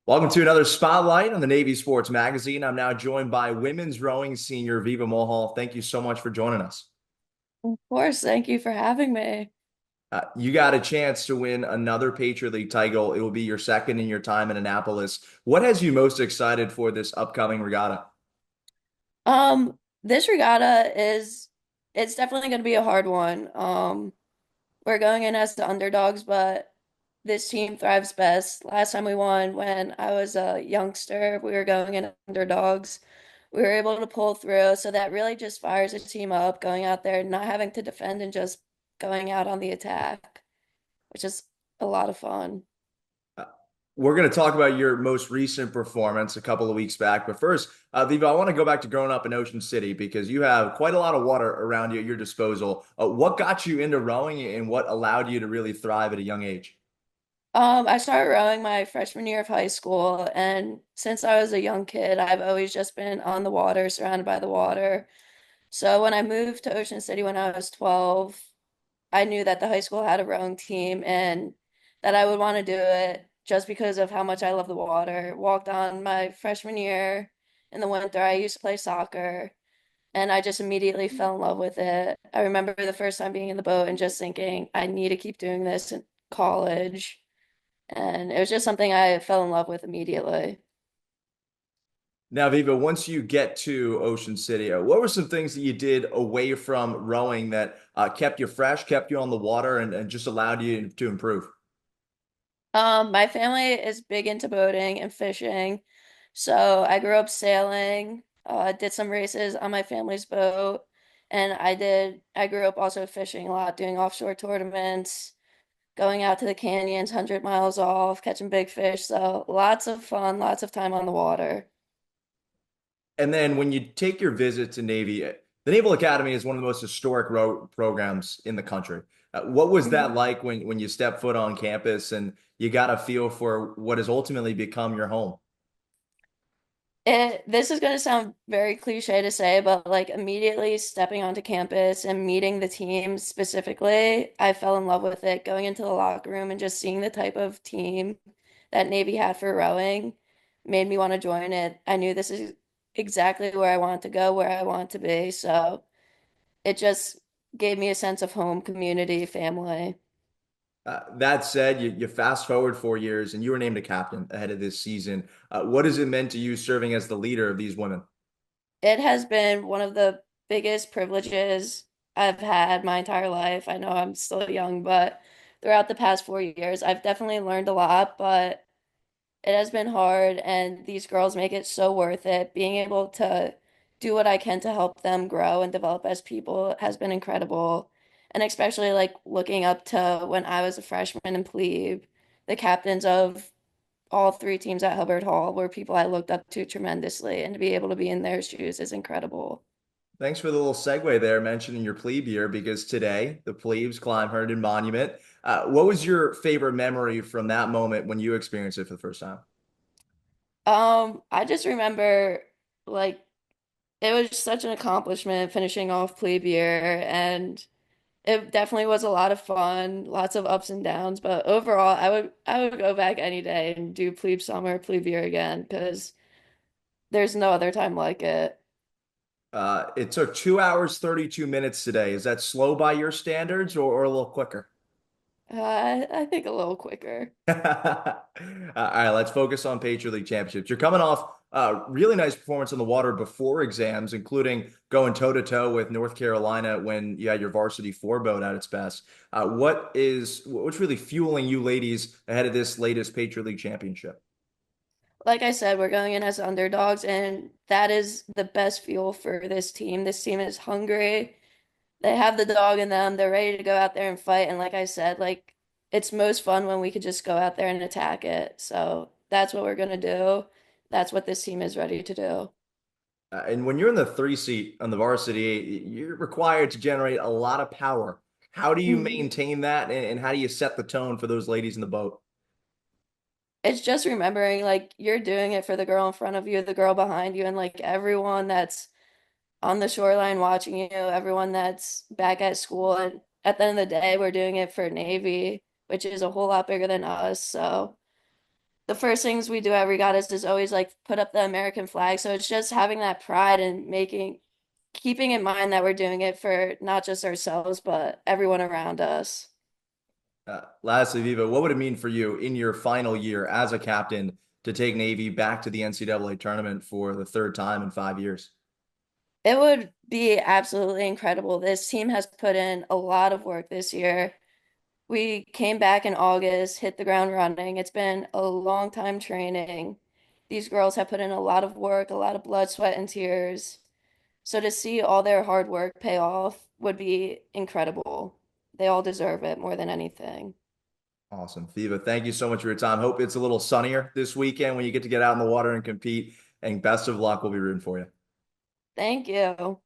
Welcome to another spotlight on the Navy Sports Magazine. I'm now joined by women's rowing senior Viva Mulhall. Thank you so much for joining us. Of course, thank you for having me. You got a chance to win another Patriot League title. It will be your second in your time in Annapolis. What has you most excited for this upcoming regatta? This regatta it's definitely going to be a hard one. We're going in as the underdogs, but this team thrives best. Last time we won when I was a youngster, we were going in underdogs. We were able to pull through, so that really just fires the team up, going out there, not having to defend and just going out on the attack, which is a lot of fun. Uh, We're going to talk about your most recent performance a couple of weeks back. But first, Viva, I want to go back to growing up in Ocean City because you have quite a lot of water around you at your disposal. What got you into rowing and what allowed you to really thrive at a young age? I started rowing my freshman year of high school, and since I was a young kid, I've always just been on the water, surrounded by the water. So when I moved to Ocean City when I was 12, I knew that the high school had a rowing team and that I would want to do it just because of how much I love the water. Walked on my freshman year in the winter. I used to play soccer, and I just immediately fell in love with it. I remember the first time being in the boat and just thinking, I need to keep doing this in college. And it was just something I fell in love with immediately. Now, Viva, once you get to Ocean City, what were some things that you did away from rowing that kept you fresh, kept you on the water, and just allowed you to improve? My family is big into boating and fishing. So I grew up sailing, did some races on my family's boat, and I grew up also fishing a lot, doing offshore tournaments, going out to the canyons, 100 miles off, catching big fish. So lots of fun, lots of time on the water. And then when you take your visit to Navy, the Naval Academy is one of the most historic row programs in the country. What was that like when you stepped foot on campus and you got a feel for what has ultimately become your home? This is going to sound very cliche to say, but like immediately stepping onto campus and meeting the team specifically, I fell in love with it. Going into the locker room and just seeing the type of team that Navy had for rowing made me want to join it. I knew this is exactly where I want to go, where I want to be. So it just gave me a sense of home, community, family. That said, you fast forward 4 years and you were named a captain ahead of this season. What has it meant to you serving as the leader of these women? It has been one of the biggest privileges I've had my entire life. I know I'm still young, but throughout the past 4 years, I've definitely learned a lot, but it has been hard, and these girls make it so worth it. Being able to do what I can to help them grow and develop as people has been incredible. And especially like looking up to when I was a freshman in plebe, the captains of all three teams at Hubbard Hall were people I looked up to tremendously, and to be able to be in their shoes is incredible. Thanks for the little segue there, mentioning your plebe year, because today the plebes climb Herndon Monument. What was your favorite memory from that moment when you experienced it for the first time? I just remember like it was such an accomplishment finishing off plebe year, and it definitely was a lot of fun, lots of ups and downs, but overall I would go back any day and do plebe summer, plebe year again because there's no other time like it. It took 2 hours, 32 minutes today. Is that slow by your standards or a little quicker? I think a little quicker. All right, let's focus on Patriot League championships. You're coming off a really nice performance on the water before exams, including going toe to toe with North Carolina when you had your varsity four boat at its best. What's really fueling you ladies ahead of this latest Patriot League championship? Like I said, we're going in as underdogs, and that is the best fuel for this team. This team is hungry. They have the dog in them. They're ready to go out there and fight. And like I said, like it's most fun when we could just go out there and attack it. So that's what we're gonna do. That's what this team is ready to do. And when you're in the three seat on the varsity, you're required to generate a lot of power. How do you Mhm. maintain that, and how do you set the tone for those ladies in the boat? It's just remembering like you're doing it for the girl in front of you, the girl behind you, and like everyone that's on the shoreline watching you, everyone that's back at school. And at the end of the day, we're doing it for Navy, which is a whole lot bigger than us. So the first things we do at regattas is always like put up the American flag. So it's just having that pride and keeping in mind that we're doing it for not just ourselves, but everyone around us. Lastly, Viva, what would it mean for you in your final year as a captain to take Navy back to the NCAA tournament for the third time in 5 years? It would be absolutely incredible. This team has put in a lot of work this year. We came back in August, hit the ground running. It's been a long time training. These girls have put in a lot of work, a lot of blood, sweat, and tears. So to see all their hard work pay off would be incredible. They all deserve it more than anything. Awesome. Viva, thank you so much for your time. Hope it's a little sunnier this weekend when you get to get out in the water and compete. And best of luck. We'll be rooting for you. Thank you.